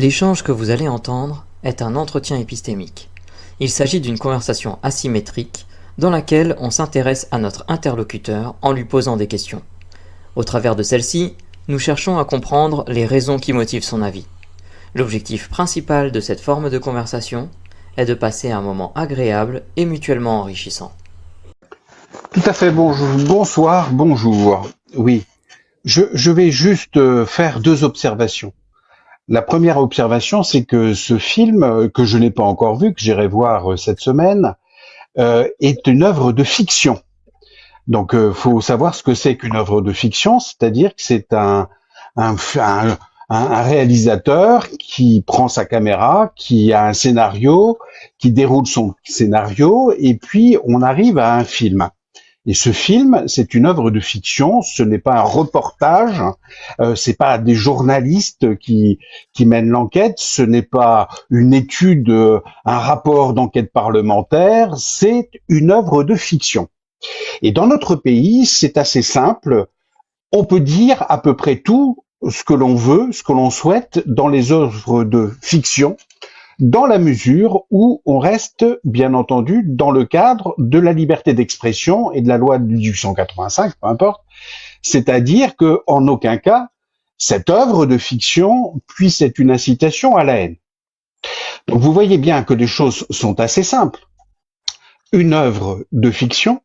L'échange que vous allez entendre est un entretien épistémique. Il s'agit d'une conversation asymétrique dans laquelle on s'intéresse à notre interlocuteur en lui posant des questions. Au travers de celle-ci, nous cherchons à comprendre les raisons qui motivent son avis. L'objectif principal de cette forme de conversation est de passer un moment agréable et mutuellement enrichissant. Tout à fait, bonsoir, bonjour. Oui, je vais juste faire deux observations. La première observation, c'est que ce film, que je n'ai pas encore vu, que j'irai voir cette semaine, est une œuvre de fiction. Donc, faut savoir ce que c'est qu'une œuvre de fiction, c'est-à-dire que c'est un réalisateur qui prend sa caméra, qui a un scénario, qui déroule son scénario, et puis on arrive à un film. Et ce film, c'est une œuvre de fiction, ce n'est pas un reportage, c'est pas des journalistes qui mènent l'enquête, ce n'est pas une étude, un rapport d'enquête parlementaire, c'est une œuvre de fiction. Et dans notre pays, c'est assez simple, on peut dire à peu près tout ce que l'on veut, ce que l'on souhaite dans les œuvres de fiction, dans la mesure où on reste, bien entendu, dans le cadre de la liberté d'expression et de la loi de 1885, peu importe, c'est-à-dire que en aucun cas, cette œuvre de fiction puisse être une incitation à la haine. Donc vous voyez bien que les choses sont assez simples. Une œuvre de fiction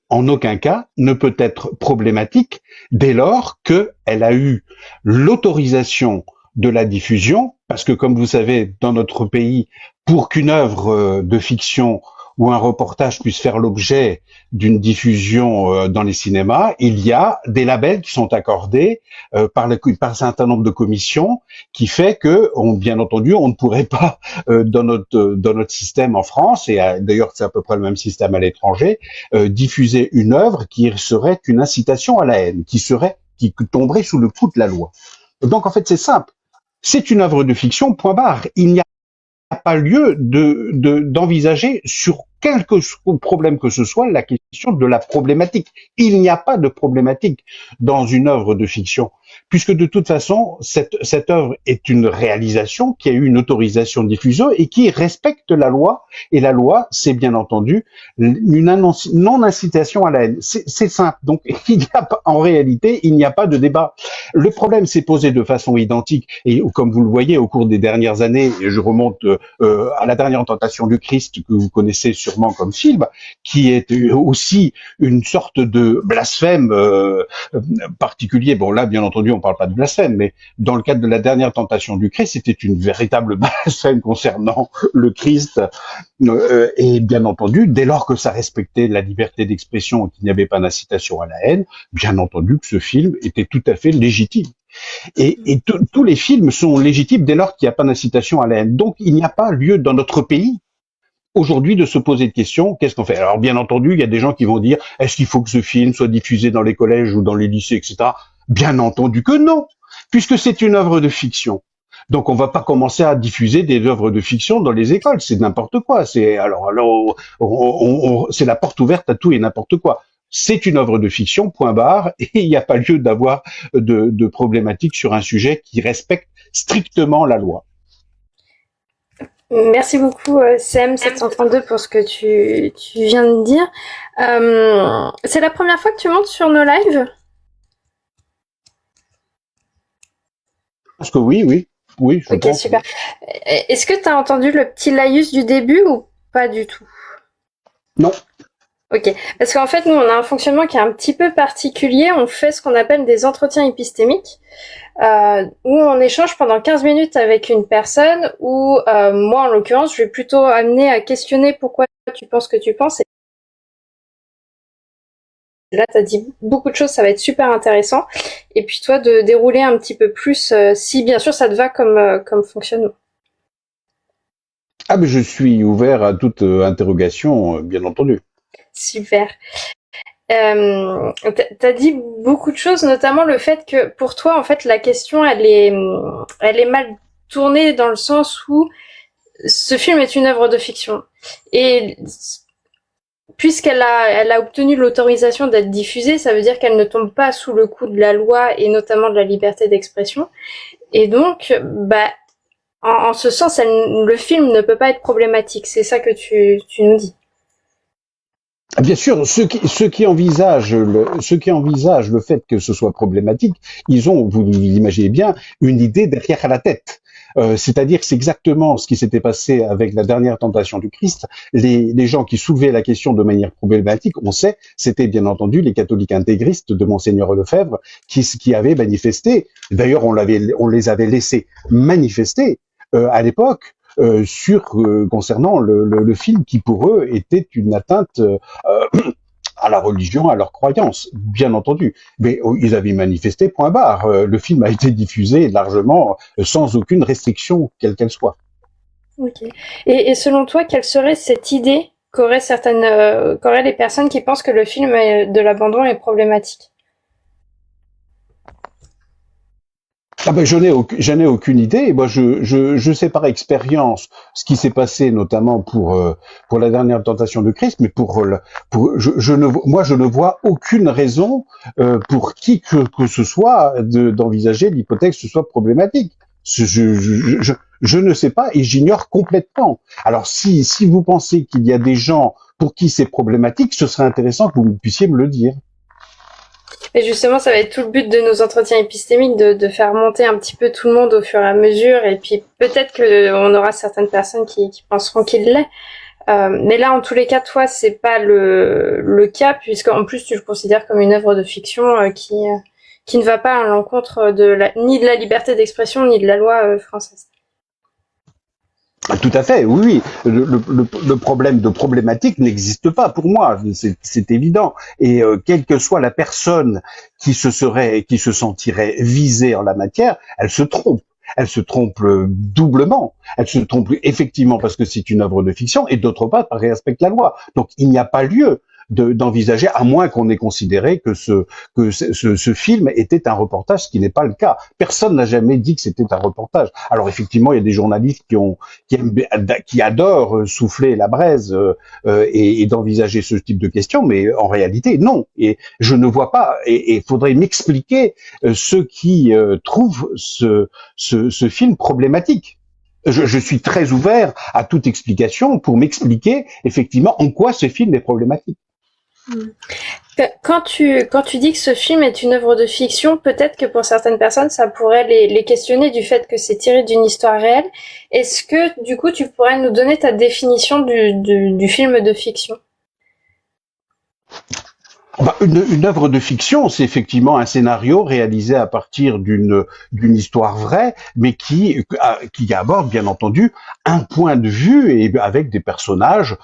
en aucun cas, ne peut être problématique dès lors qu'elle a eu l'autorisation de la diffusion, parce que comme vous savez, dans notre pays, pour qu'une œuvre de fiction ou un reportage puisse faire l'objet d'une diffusion dans les cinémas, il y a des labels qui sont accordés par un certain nombre de commissions, qui fait que, bien entendu, on ne pourrait pas dans notre système en France, et d'ailleurs c'est à peu près le même système à l'étranger, diffuser une œuvre qui serait une incitation à la haine, qui tomberait sous le coup de la loi. Donc en fait c'est simple. C'est une œuvre de fiction, point barre. Il n'y a pas lieu d'envisager sur quelque problème que ce soit la question de la problématique. Il n'y a pas de problématique dans une œuvre de fiction, puisque de toute façon, cette œuvre est une réalisation qui a eu une autorisation de diffusion et qui respecte la loi, et la loi, c'est bien entendu une non-incitation à la haine. C'est simple. Donc, en réalité, il n'y a pas de débat. Le problème s'est posé de façon identique, et comme vous le voyez au cours des dernières années, et je remonte à la dernière tentation du Christ, que vous connaissez sûrement comme film, qui est aussi une sorte de blasphème particulier. Bon là, bien entendu, on parle pas de blasphème, mais dans le cadre de la dernière tentation du Christ, c'était une véritable blasphème concernant le Christ. Et bien entendu, dès lors que ça respectait la liberté d'expression et qu'il n'y avait pas d'incitation à la haine, bien entendu que ce film était tout à fait légitime. Et tous les films sont légitimes dès lors qu'il n'y a pas d'incitation à la haine. Donc il n'y a pas lieu dans notre pays aujourd'hui de se poser de questions, qu'est-ce qu'on fait? Alors bien entendu, il y a des gens qui vont dire, est-ce qu'il faut que ce film soit diffusé dans les collèges ou dans les lycées, etc. Bien entendu que non, puisque c'est une œuvre de fiction. Donc on va pas commencer à diffuser des œuvres de fiction dans les écoles, c'est n'importe quoi. C'est c'est la porte ouverte à tout et n'importe quoi. C'est une œuvre de fiction, point barre, et il n'y a pas lieu d'avoir de problématique sur un sujet qui respecte strictement la loi. Merci beaucoup CM732 pour ce que tu viens de dire. C'est la première fois que tu montes sur nos lives? Je pense que oui, je pense. Ok, super. Est-ce que tu as entendu le petit laïus du début ou pas du tout? Non. Ok, parce qu'en fait, nous, on a un fonctionnement qui est un petit peu particulier. On fait ce qu'on appelle des entretiens épistémiques, où on échange pendant 15 minutes avec une personne, où moi, en l'occurrence, je vais plutôt amener à questionner pourquoi tu penses que tu penses. Et là, tu as dit beaucoup de choses, ça va être super intéressant. Et puis toi, de dérouler un petit peu plus, si bien sûr ça te va comme fonctionnement. Ah, mais je suis ouvert à toute interrogation, bien entendu. Super. T'as dit beaucoup de choses, notamment le fait que pour toi, en fait, la question, elle est mal tournée dans le sens où ce film est une œuvre de fiction. Et puisqu'elle a obtenu l'autorisation d'être diffusée, ça veut dire qu'elle ne tombe pas sous le coup de la loi et notamment de la liberté d'expression. Et donc, En ce sens, le film ne peut pas être problématique. C'est ça que tu nous dis. Bien sûr, ceux qui envisagent le fait que ce soit problématique, ils ont, vous l'imaginez bien, une idée derrière la tête. C'est-à-dire que c'est exactement ce qui s'était passé avec la dernière tentation du Christ. Les gens qui soulevaient la question de manière problématique, on sait, c'était bien entendu les catholiques intégristes de Monseigneur Lefebvre qui avaient manifesté. D'ailleurs, on les avait laissés manifester à l'époque concernant le film qui pour eux était une atteinte à la religion, à leurs croyances, bien entendu. Mais ils avaient manifesté, point barre. Le film a été diffusé largement, sans aucune restriction, quelle qu'elle soit. Ok. Et selon toi, quelle serait cette idée qu'auraient les personnes qui pensent que le film de l'abandon est problématique? Ah ben, je n'ai aucune idée. Moi, je sais par expérience ce qui s'est passé, notamment pour la dernière tentation de Christ, mais moi, je ne vois aucune raison pour qui que ce soit d'envisager l'hypothèse que ce soit problématique. Je ne sais pas et j'ignore complètement. Alors, si vous pensez qu'il y a des gens pour qui c'est problématique, ce serait intéressant que vous puissiez me le dire. Et justement, ça va être tout le but de nos entretiens épistémiques, de faire monter un petit peu tout le monde au fur et à mesure, et puis peut-être qu'on aura certaines personnes qui penseront qu'il l'est. Mais là, en tous les cas, toi, c'est pas le cas, puisque en plus tu le considères comme une œuvre de fiction qui ne va pas à l'encontre ni de la liberté d'expression, ni de la loi française. Tout à fait, oui. Le problème de problématique n'existe pas pour moi, c'est évident. Et quelle que soit la personne qui se sentirait visée en la matière, elle se trompe. Elle se trompe doublement. Elle se trompe effectivement parce que c'est une œuvre de fiction et d'autre part parce qu'elle respecte la loi. Donc il n'y a pas lieu d'envisager, à moins qu'on ait considéré que ce film était un reportage, ce qui n'est pas le cas. Personne n'a jamais dit que c'était un reportage. Alors effectivement, il y a des journalistes qui adorent souffler la braise et d'envisager ce type de questions, mais en réalité, non. Et je ne vois pas, et il faudrait m'expliquer ceux qui trouvent ce film problématique. Je suis très ouvert à toute explication pour m'expliquer effectivement en quoi ce film est problématique. Quand tu dis que ce film est une œuvre de fiction, peut-être que pour certaines personnes, ça pourrait les questionner du fait que c'est tiré d'une histoire réelle. Est-ce que, du coup, tu pourrais nous donner ta définition du film de fiction? Une œuvre de fiction, c'est effectivement un scénario réalisé à partir d'une histoire vraie, mais qui aborde bien entendu un point de vue et avec des personnages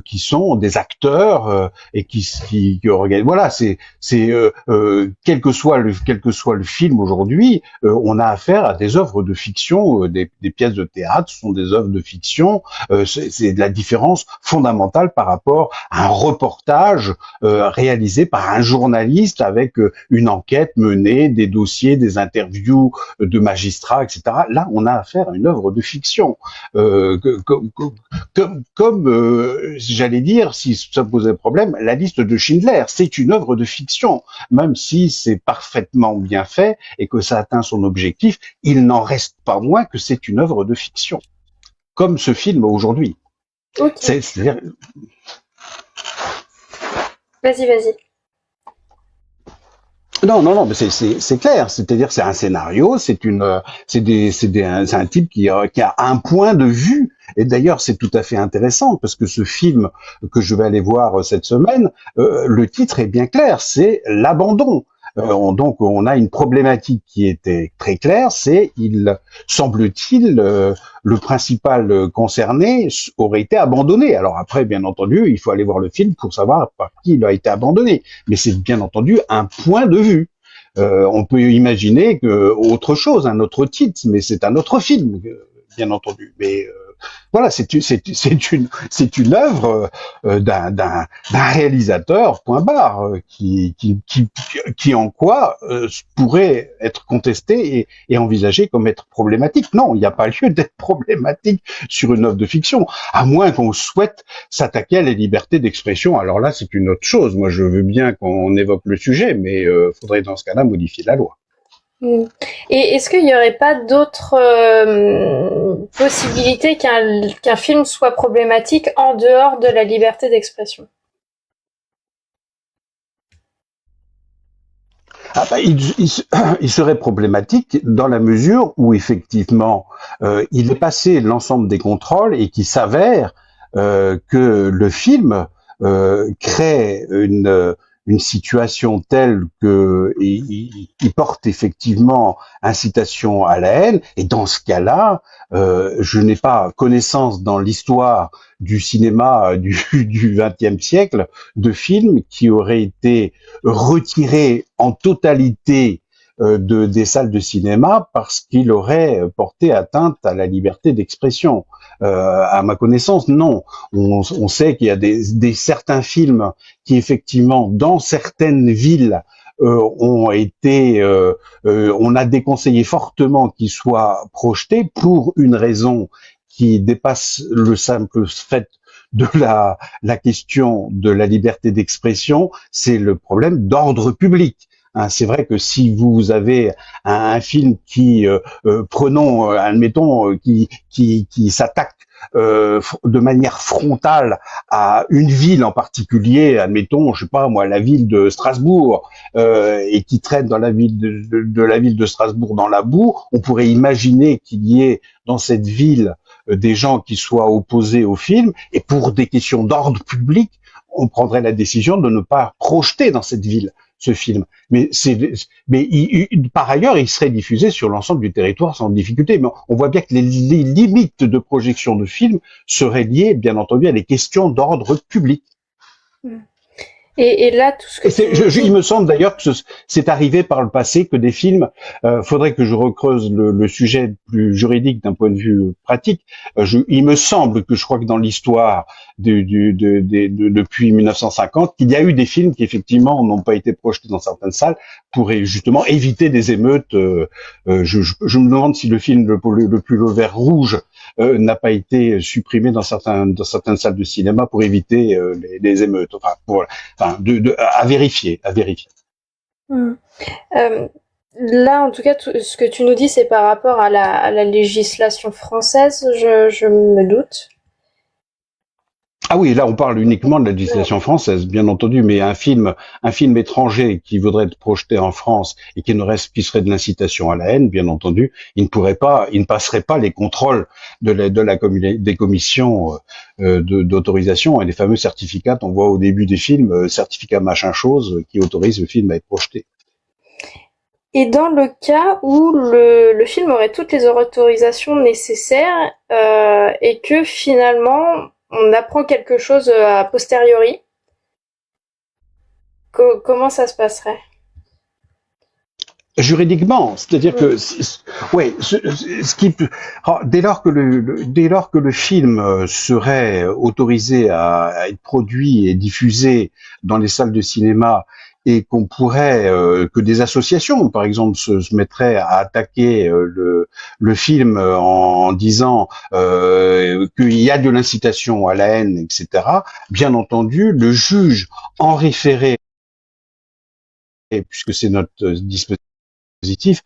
qui sont des acteurs et qui regardent. Voilà, c'est quel que soit le film aujourd'hui, on a affaire à des œuvres de fiction, des pièces de théâtre sont des œuvres de fiction. C'est de la différence fondamentale par rapport à un reportage réalisé par un journaliste avec une enquête menée, des dossiers, des interviews de magistrats, etc. Là, on a affaire à une œuvre de fiction. J'allais dire, si ça posait problème, la liste de Schindler, c'est une œuvre de fiction. Même si c'est parfaitement bien fait et que ça atteint son objectif, il n'en reste pas moins que c'est une œuvre de fiction. Comme ce film aujourd'hui. Okay. Vas-y. Non, mais c'est clair. C'est-à-dire, c'est un scénario, c'est un type qui a un point de vue. Et d'ailleurs, c'est tout à fait intéressant parce que ce film que je vais aller voir cette semaine, le titre est bien clair, c'est l'abandon. Donc, on a une problématique qui était très claire, c'est, semble-t-il, le principal concerné aurait été abandonné. Alors après, bien entendu, il faut aller voir le film pour savoir par qui il a été abandonné. Mais c'est bien entendu un point de vue. On peut imaginer autre chose, un autre titre, mais c'est un autre film, bien entendu. Mais voilà, c'est une œuvre d'un réalisateur, point barre, qui en quoi pourrait être contesté et envisagé comme être problématique. Non, il n'y a pas lieu d'être problématique sur une œuvre de fiction, à moins qu'on souhaite s'attaquer à la liberté d'expression. Alors là, c'est une autre chose. Moi, je veux bien qu'on évoque le sujet, mais faudrait dans ce cas-là modifier la loi. Mm. Et est-ce qu'il n'y aurait pas d'autres possibilités qu'un film soit problématique en dehors de la liberté d'expression? Ah bah, il serait problématique dans la mesure où effectivement il est passé l'ensemble des contrôles et qu'il s'avère que le film crée une situation telle que il porte effectivement incitation à la haine, et dans ce cas-là, je n'ai pas connaissance dans l'histoire du cinéma du XXe siècle de films qui auraient été retiré en totalité des salles de cinéma parce qu'il aurait porté atteinte à la liberté d'expression. À ma connaissance, non. On sait qu'il y a certains films qui effectivement, dans certaines villes, on a déconseillé fortement qu'ils soient projetés pour une raison qui dépasse le simple fait de la question de la liberté d'expression, c'est le problème d'ordre public. Hein, c'est vrai que si vous avez un film qui, prenons, admettons, qui s'attaque de manière frontale à une ville en particulier, admettons, je sais pas moi, la ville de Strasbourg, et qui traîne dans la ville de la ville de Strasbourg dans la boue, on pourrait imaginer qu'il y ait dans cette ville des gens qui soient opposés au film, et pour des questions d'ordre public, on prendrait la décision de ne pas projeter dans cette ville ce film. Par ailleurs, il serait diffusé sur l'ensemble du territoire sans difficulté. Mais on voit bien que les limites de projection de films seraient liées, bien entendu, à des questions d'ordre public. Et là, tout ce que Il me semble d'ailleurs que c'est arrivé par le passé que des films, faudrait que je recreuse le sujet plus juridique d'un point de vue pratique. Il me semble que je crois que dans l'histoire depuis 1950, qu'il y a eu des films qui effectivement n'ont pas été projetés dans certaines salles pour justement éviter des émeutes. Je me demande si le film le plus le vert rouge n'a pas été supprimé dans certaines salles de cinéma pour éviter les émeutes. Enfin, à vérifier, à vérifier. Là, en tout cas, ce que tu nous dis, c'est par rapport à la législation française, je me doute. Ah oui, là on parle uniquement de la législation française, bien entendu, mais un film étranger qui voudrait être projeté en France et qui serait de l'incitation à la haine, bien entendu, il ne passerait pas les contrôles des commissions d'autorisation et les fameux certificats qu'on voit au début des films, certificat machin chose, qui autorise le film à être projeté. Et dans le cas où le film aurait toutes les autorisations nécessaires et que finalement on apprend quelque chose a posteriori, comment ça se passerait? Juridiquement, c'est-à-dire que, ouais, dès lors que le film serait autorisé à être produit et diffusé dans les salles de cinéma, et qu'on pourrait que des associations, par exemple, se mettraient à attaquer le film en disant qu'il y a de l'incitation à la haine, etc. Bien entendu, le juge en référé, puisque c'est notre dispositif,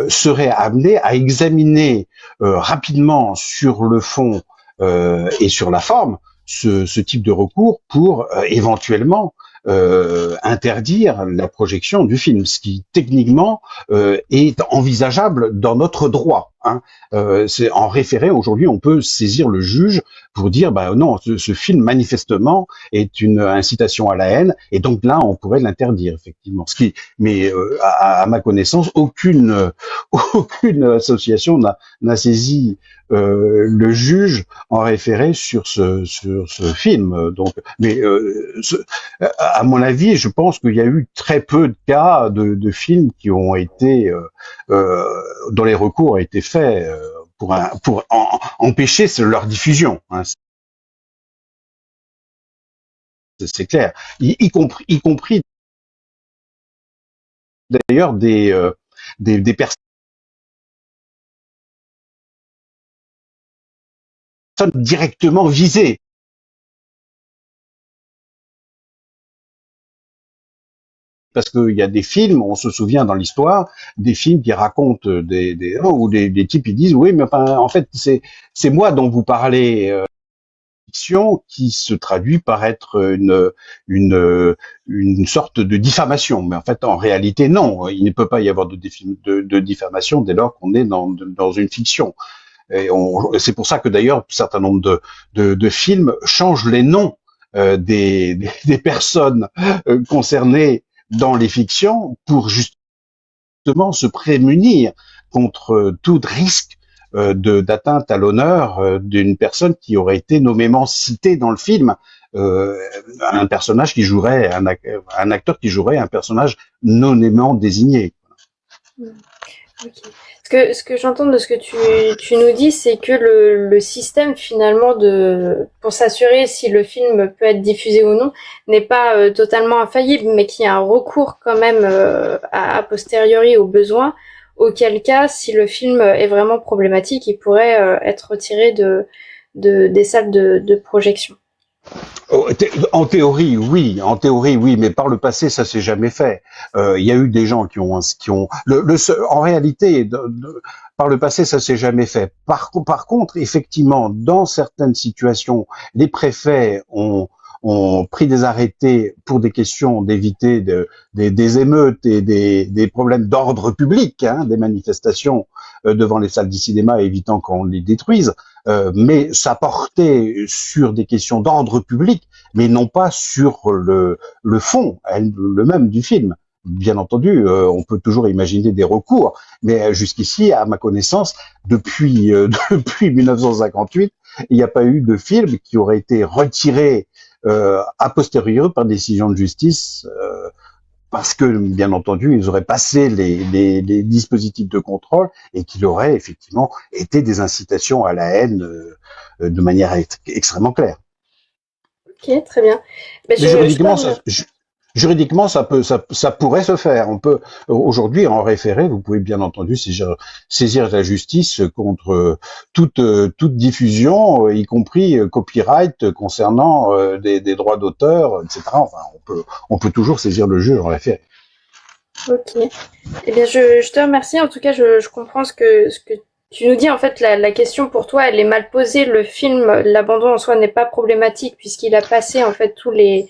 serait amené à examiner rapidement sur le fond et sur la forme ce type de recours pour éventuellement interdire la projection du film, ce qui techniquement est envisageable dans notre droit. Hein. C'est en référé, aujourd'hui, on peut saisir le juge pour dire, bah non, ce film manifestement est une incitation à la haine, et donc là, on pourrait l'interdire effectivement. Mais à ma connaissance, aucune association n'a saisi le juge en référé sur ce film. Donc, mais à mon avis, je pense qu'il y a eu très peu de cas de films qui ont été dont les recours ont été faits pour empêcher leur diffusion. Hein. C'est clair, y compris d'ailleurs des personnes directement visées. parce qu'il y a des films, on se souvient dans l'histoire, des films qui racontent où des types ils disent oui, mais enfin, en fait, c'est moi dont vous parlez. Fiction qui se traduit par être une sorte de diffamation. Mais en fait, en réalité, non. Il ne peut pas y avoir de diffamation dès lors qu'on est dans une fiction. Et c'est pour ça que d'ailleurs, un certain nombre de films changent les noms des personnes concernées dans les fictions pour justement se prémunir contre tout risque d'atteinte à l'honneur d'une personne qui aurait été nommément citée dans le film, un personnage qui jouerait un acteur qui jouerait un personnage nommément désigné. Okay. Ce que j'entends de ce que tu nous dis, c'est que le système finalement pour s'assurer si le film peut être diffusé ou non n'est pas totalement infaillible, mais qu'il y a un recours quand même a posteriori au besoin. Auquel cas, si le film est vraiment problématique, il pourrait être retiré des salles de projection. En théorie, oui, mais par le passé, ça s'est jamais fait. Il y a eu des gens qui ont en réalité, par le passé, ça s'est jamais fait. Par contre, effectivement, dans certaines situations, les préfets ont pris des arrêtés pour des questions d'éviter des émeutes et des problèmes d'ordre public, des manifestations devant les salles du cinéma, évitant qu'on les détruise. Mais ça portait sur des questions d'ordre public, mais non pas sur le fond, le même du film. Bien entendu, on peut toujours imaginer des recours, mais jusqu'ici, à ma connaissance, depuis 1958, il n'y a pas eu de film qui aurait été retiré a posteriori par décision de justice, parce que bien entendu ils auraient passé les dispositifs de contrôle et qu'il aurait effectivement été des incitations à la haine de manière extrêmement claire. Ok, très bien. Mais juridiquement, ça pourrait se faire. On peut aujourd'hui en référé, vous pouvez bien entendu saisir la justice contre toute diffusion, y compris copyright concernant des droits d'auteur, etc. Enfin, on peut toujours saisir le juge en référé. Ok. Eh bien, je te remercie. En tout cas, je comprends ce que tu nous dis. En fait, la question pour toi, elle est mal posée. Le film, l'abandon en soi n'est pas problématique puisqu'il a passé en fait tous les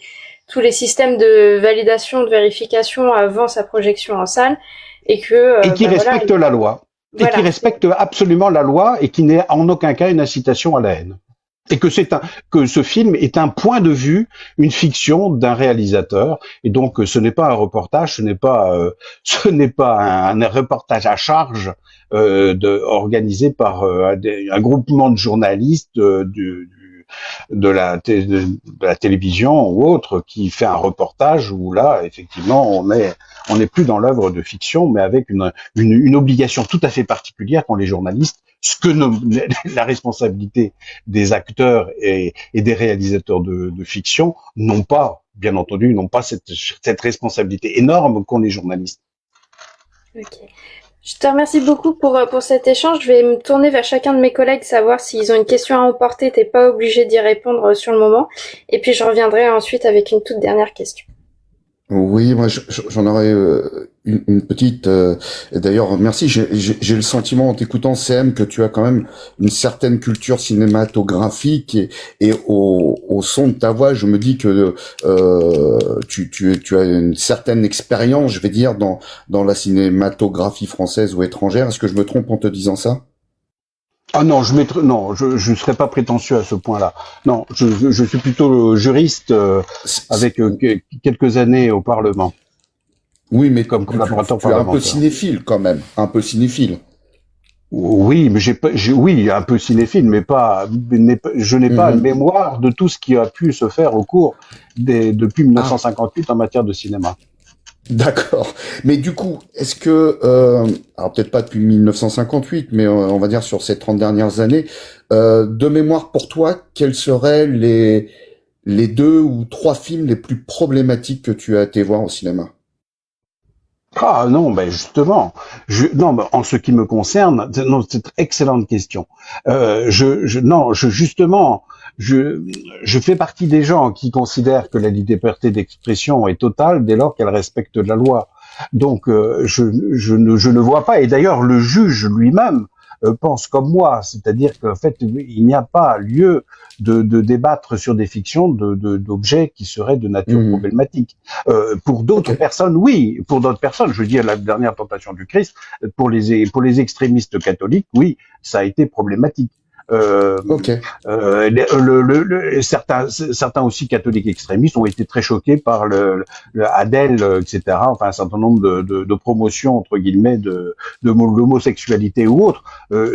systèmes de validation, de vérification avant sa projection en salle, et qui respecte la loi, et qui respecte absolument la loi, et qui n'est en aucun cas une incitation à la haine. Et que ce film est un point de vue, une fiction d'un réalisateur, et donc ce n'est pas un reportage, ce n'est pas un reportage à charge organisé par un groupement de journalistes de la télévision ou autre qui fait un reportage où là effectivement on est plus dans l'œuvre de fiction, mais avec une obligation tout à fait particulière qu'ont les journalistes, ce que la responsabilité des acteurs et des réalisateurs de fiction n'ont pas, bien entendu, n'ont pas cette responsabilité énorme qu'ont les journalistes. Ok. Je te remercie beaucoup pour cet échange. Je vais me tourner vers chacun de mes collègues, savoir s'ils ont une question à emporter. T'es pas obligé d'y répondre sur le moment. Et puis je reviendrai ensuite avec une toute dernière question. Oui, moi j'en aurais une petite. D'ailleurs, merci. J'ai le sentiment en t'écoutant, CM, que tu as quand même une certaine culture cinématographique et au son de ta voix, je me dis que tu as une certaine expérience, je vais dire, dans la cinématographie française ou étrangère. Est-ce que je me trompe en te disant ça? Ah non, je serais pas prétentieux à ce point-là. Non, je suis plutôt juriste avec quelques années au Parlement. Oui, mais comme collaborateur tu es un peu cinéphile quand même, un peu cinéphile. Oui, mais oui, un peu cinéphile, mais je n'ai pas mémoire de tout ce qui a pu se faire au cours depuis 1958 en matière de cinéma. D'accord. Mais du coup, est-ce que, alors peut-être pas depuis 1958, mais on va dire sur ces 30 dernières années, de mémoire pour toi, quels seraient les 2 ou 3 films les plus problématiques que tu as été voir au cinéma? Ah non, ben justement, en ce qui me concerne, c'est une excellente question. Justement, je fais partie des gens qui considèrent que la liberté d'expression est totale dès lors qu'elle respecte la loi. Donc, je ne vois pas, et d'ailleurs le juge lui-même pense comme moi, c'est-à-dire qu'en fait, il n'y a pas lieu de débattre sur des fictions d'objets qui seraient de nature problématique. Pour d'autres personnes, oui. Pour d'autres personnes, je dis à la dernière tentation du Christ, pour les extrémistes catholiques, oui, ça a été problématique. Certains aussi catholiques extrémistes ont été très choqués par le Adèle, etc. Enfin, un certain nombre de promotions entre guillemets de l'homosexualité ou autre.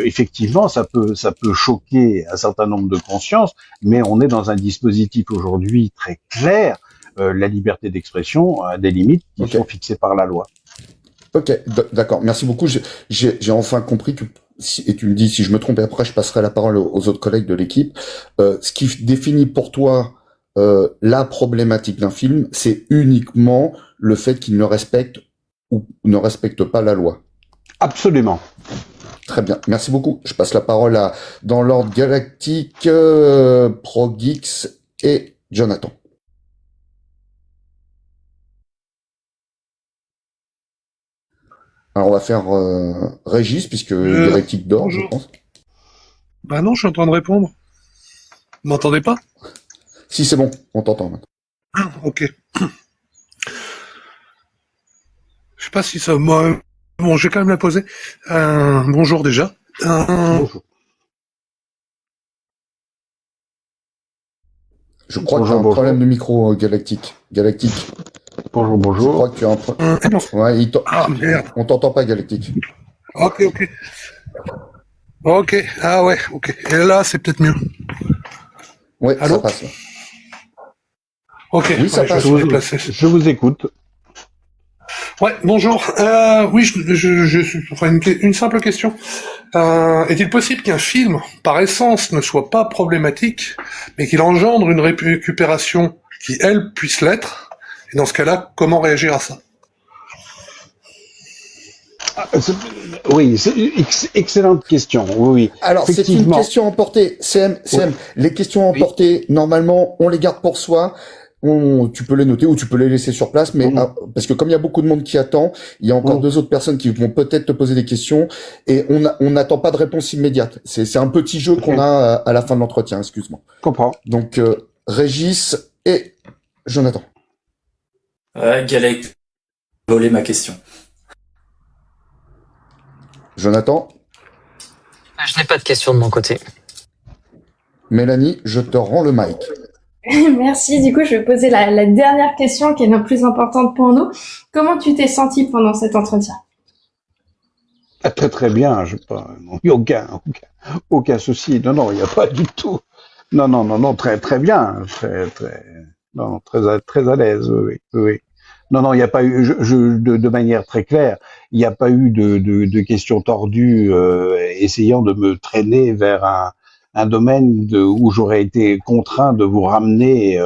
Effectivement, ça peut choquer un certain nombre de consciences, mais on est dans un dispositif aujourd'hui très clair. La liberté d'expression a des limites qui sont fixées par la loi. Ok, d'accord. Merci beaucoup. J'ai enfin compris que, et tu me dis si je me trompe, et après je passerai la parole aux autres collègues de l'équipe. Ce qui définit pour toi la problématique d'un film, c'est uniquement le fait qu'il ne respecte ou ne respecte pas la loi. Absolument. Très bien, merci beaucoup. Je passe la parole dans l'ordre galactique, ProGeeks et Jonathan. Alors on va faire Régis, puisque Galactique dort, bonjour. Je pense. Bah non, je suis en train de répondre. Vous m'entendez pas? Si, c'est bon, on t'entend maintenant. Ah, ok. Je sais pas si ça... Moi, bon, je vais quand même la poser. Bonjour déjà. Bonjour. Je crois que tu as un problème de micro, Galactique. Bonjour. Je crois que tu as un problème. Ouais, Ah, merde. On t'entend pas, Galactique. Ok. Ah ouais, ok. Et là, c'est peut-être mieux. Ouais, allô, ça passe. Là. Ok, oui, ça passe. Je vous écoute. Ouais, bonjour. Oui, une simple question. Est-il possible qu'un film, par essence, ne soit pas problématique, mais qu'il engendre une récupération qui, elle, puisse l'être? Et dans ce cas-là, comment réagir à ça? Oui, c'est une excellente question. Oui. Alors, c'est une question emportée. CM, les questions emportées, normalement, on les garde pour soi. Tu peux les noter ou tu peux les laisser sur place, mais parce que comme il y a beaucoup de monde qui attend, il y a encore deux autres personnes qui vont peut-être te poser des questions et on n'attend pas de réponse immédiate. C'est un petit jeu qu'on a à la fin de l'entretien, excuse-moi. Comprends. Donc, Régis et Jonathan. Galec, voler ma question. Jonathan. Je n'ai pas de questions de mon côté. Mélanie, je te rends le mic. Merci. Du coup, je vais poser la dernière question qui est la plus importante pour nous. Comment tu t'es senti pendant cet entretien? Très très bien. Il n'y a aucun souci. Non, il n'y a pas du tout. Non, très très bien. Très à l'aise. Oui. Non, il n'y a pas eu, de manière très claire, il n'y a pas eu de questions tordues essayant de me traîner vers un domaine où j'aurais été contraint de vous ramener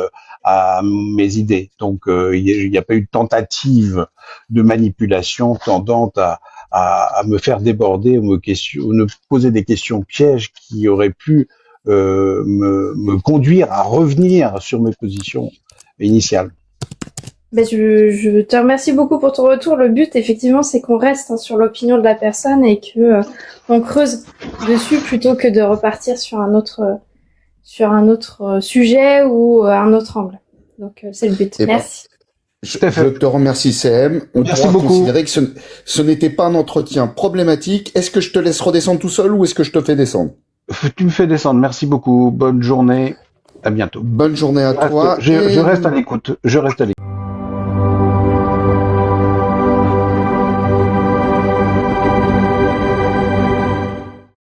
à mes idées. Donc, il n'y a pas eu de tentative de manipulation tendant à me faire déborder ou me poser des questions pièges qui auraient pu me conduire à revenir sur mes positions initiales. Ben, je te remercie beaucoup pour ton retour. Le but, effectivement, c'est qu'on reste sur l'opinion de la personne et que on creuse dessus plutôt que de repartir sur un autre sujet ou un autre angle. Donc, c'est le but. Merci. Je te remercie, CM. On pourra considérer que ce n'était pas un entretien problématique. Est-ce que je te laisse redescendre tout seul ou est-ce que je te fais descendre? Tu me fais descendre. Merci beaucoup. Bonne journée. À bientôt. Bonne journée à toi. Je reste à l'écoute.